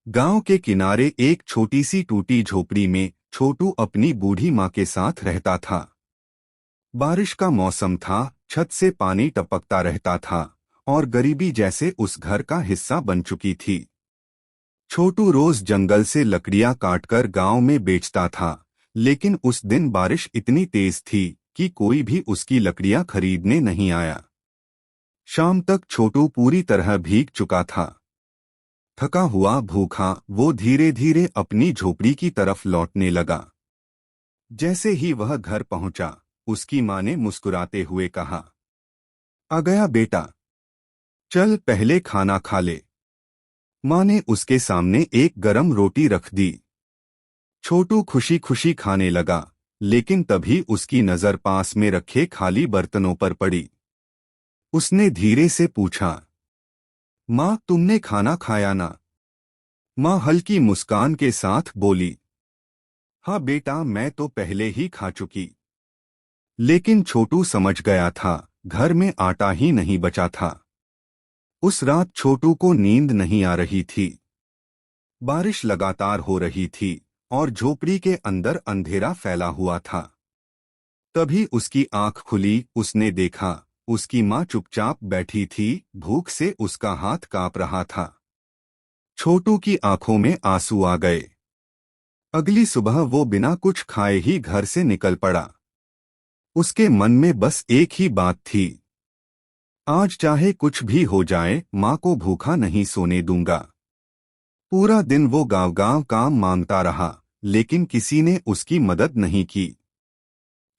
गांव के किनारे एक छोटी सी टूटी झोपड़ी में छोटू अपनी बूढ़ी माँ के साथ रहता था। बारिश का मौसम था, छत से पानी टपकता रहता था और गरीबी जैसे उस घर का हिस्सा बन चुकी थी। छोटू रोज जंगल से लकड़ियां काटकर गांव में बेचता था, लेकिन उस दिन बारिश इतनी तेज थी कि कोई भी उसकी लकड़ियां खरीदने नहीं आया। शाम तक छोटू पूरी तरह भीग चुका था। थका हुआ भूखा वो धीरे धीरे अपनी झोपड़ी की तरफ लौटने लगा। जैसे ही वह घर पहुंचा, उसकी माँ ने मुस्कुराते हुए कहा, आ गया बेटा, चल पहले खाना खा ले। माँ ने उसके सामने एक गरम रोटी रख दी। छोटू खुशी खुशी खाने लगा, लेकिन तभी उसकी नजर पास में रखे खाली बर्तनों पर पड़ी। उसने धीरे से पूछा, माँ तुमने खाना खाया ना? माँ हल्की मुस्कान के साथ बोली, हाँ बेटा, मैं तो पहले ही खा चुकी। लेकिन छोटू समझ गया था, घर में आटा ही नहीं बचा था। उस रात छोटू को नींद नहीं आ रही थी। बारिश लगातार हो रही थी और झोपड़ी के अंदर अंधेरा फैला हुआ था। तभी उसकी आंख खुली, उसने देखा उसकी माँ चुपचाप बैठी थी, भूख से उसका हाथ कांप रहा था। छोटू की आंखों में आंसू आ गए। अगली सुबह वो बिना कुछ खाए ही घर से निकल पड़ा। उसके मन में बस एक ही बात थी, आज चाहे कुछ भी हो जाए, माँ को भूखा नहीं सोने दूंगा। पूरा दिन वो गांव-गांव काम मांगता रहा, लेकिन किसी ने उसकी मदद नहीं की।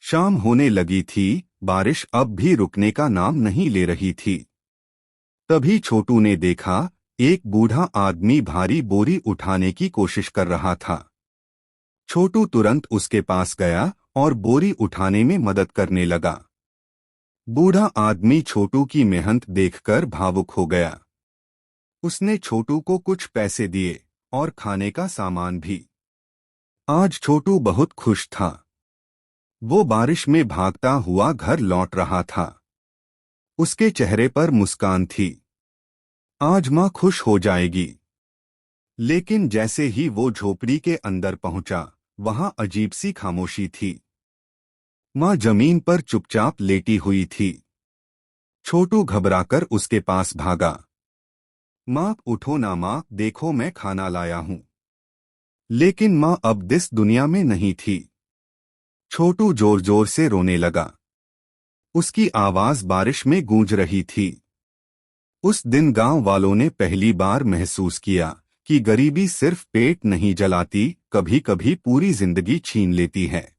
शाम होने लगी थी, बारिश अब भी रुकने का नाम नहीं ले रही थी। तभी छोटू ने देखा, एक बूढ़ा आदमी भारी बोरी उठाने की कोशिश कर रहा था। छोटू तुरंत उसके पास गया और बोरी उठाने में मदद करने लगा। बूढ़ा आदमी छोटू की मेहनत देखकर भावुक हो गया। उसने छोटू को कुछ पैसे दिए और खाने का सामान भी। आज छोटू बहुत खुश था। वो बारिश में भागता हुआ घर लौट रहा था। उसके चेहरे पर मुस्कान थी। आज माँ खुश हो जाएगी। लेकिन जैसे ही वो झोपड़ी के अंदर पहुंचा, वहां अजीब सी खामोशी थी। माँ जमीन पर चुपचाप लेटी हुई थी। छोटू घबराकर उसके पास भागा। माँ उठो ना माँ, देखो मैं खाना लाया हूँ। लेकिन माँ अब इस दुनिया में नहीं थी। छोटू जोर जोर से रोने लगा। उसकी आवाज बारिश में गूंज रही थी। उस दिन गांव वालों ने पहली बार महसूस किया कि गरीबी सिर्फ पेट नहीं जलाती, कभी कभी पूरी जिंदगी छीन लेती है।